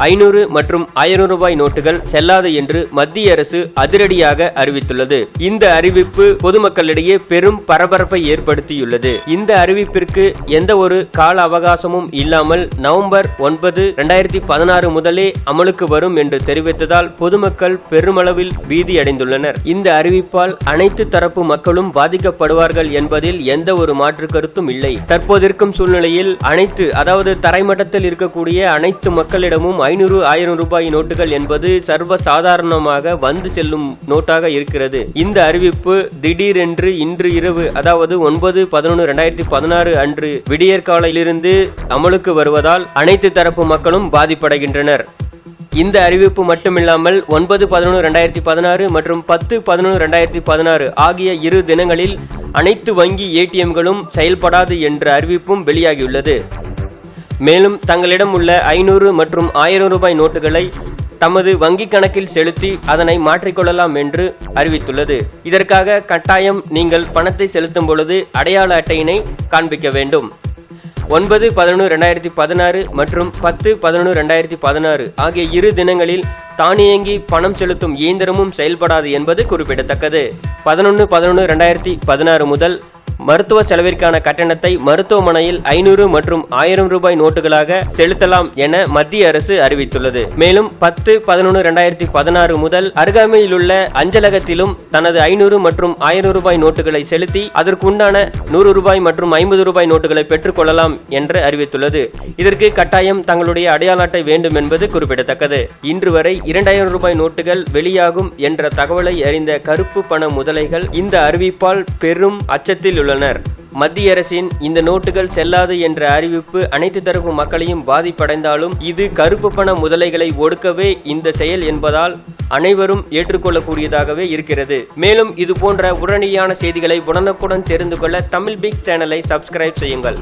500 மற்றும் 1000 ரூபாய் நோட்டுகள் செல்லாது என்று மத்திய அரசு அதிரடியாக அறிவித்துள்ளது. இந்த அறிவிப்பு பொதுமக்களிடையே பெரும் பரபரப்பை ஏற்படுத்தியுள்ளது. இந்த அறிவிப்பிற்கு எந்த ஒரு கால அவகாசமும் இல்லாமல் நவம்பர் 9, 2016 முதலே அமலுக்கு வரும் என்று தெரிவித்ததால் பொதுமக்கள் பெருமளவில் பீதியடைந்துள்ளனர். இந்த அறிவிப்பால் அனைத்து தரப்பு மக்களும் பாதிக்கப்படுவார்கள் என்பதில் எந்த ஒரு மாற்று கருத்தும் இல்லை. தற்போதிருக்கும் சூழ்நிலையில் அதாவது தரைமட்டத்தில் இருக்கக்கூடிய அனைத்து மக்களிடமும் 500, 1000 ரூபாய் நோட்டுகள் என்பது சர்வ சாதாரணமாக வந்து செல்லும் நோட்டாக இருக்கிறது. இந்த அறிவிப்பு திடீரென்று இன்று இரவு, அதாவது 9/11/2016 அன்று விடியற்காலையிலிருந்து அமலுக்கு வருவதால் அனைத்து தரப்பு மக்களும் பாதிப்படைகின்றனர். இந்த அறிவிப்பு மட்டுமில்லாமல் 9/11/2016 மற்றும் 10/11/2016 ஆகிய 2 தினங்களில் அனைத்து வங்கி ஏடிஎம்களும் செயல்படாது என்ற அறிவிப்பும் வெளியாகியுள்ளது. மேலும் தங்களிடம் உள்ள 500 மற்றும் 1000 ரூபாய் நோட்டுகளை தமது வங்கிக் கணக்கில் செலுத்தி அதனை மாற்றிக்கொள்ளலாம் என்று அறிவித்துள்ளது. இதற்காக கட்டாயம் நீங்கள் பணத்தை செலுத்தும் பொழுது அடையாள அட்டையினை காண்பிக்க வேண்டும். 9/11/2016 மற்றும் 10/11/2016 ஆகிய 2 தினங்களில் தானியங்கி பணம் செலுத்தும் இயந்திரமும் செயல்படாது என்பது குறிப்பிடத்தக்கது. 11/11/2016 முதல் மருத்துவ செலவிற்கான கட்டணத்தை மருத்துவமனையில் 500 மற்றும் 1000 ரூபாய் நோட்டுகளாக செலுத்தலாம் என மத்திய அரசு அறிவித்துள்ளது. மேலும் 10/11/2016 முதல் அருகாமையிலுள்ள அஞ்சலகத்திலும் தனது 500 மற்றும் 1000 ரூபாய் நோட்டுகளை செலுத்தி அதற்குண்டான 100 ரூபாய் மற்றும் 50 ரூபாய் நோட்டுகளை பெற்றுக் கொள்ளலாம் என்று அறிவித்துள்ளது. இதற்கு கட்டாயம் தங்களுடைய அடையாள அட்டை வேண்டும் என்பது குறிப்பிடத்தக்கது. இன்று வரை 2000 ரூபாய் நோட்டுகள் வெளியாகும் என்ற தகவலை அறிந்த கருப்பு பண முதலைகள் இந்த அறிவிப்பால் பெரும் அச்சத்தில் உள்ளனர். மத்திய அரசின் இந்த நோட்டுகள் செல்லாது என்ற அறிவிப்பு அனைத்து தரப்பு மக்களையும் பாதிப்படைந்தாலும் இது கருப்பு பண முதலைகளை ஒடுக்கவே இந்த செயல் என்பதால் அனைவரும் ஏற்றுக்கொள்ளக்கூடியதாகவே இருக்கிறது. மேலும் இது போன்ற உடனடியான செய்திகளை உடனுக்குடன் தெரிந்து கொள்ள தமிழ் பிக் சேனலை சப்ஸ்கிரைப் செய்யுங்கள்.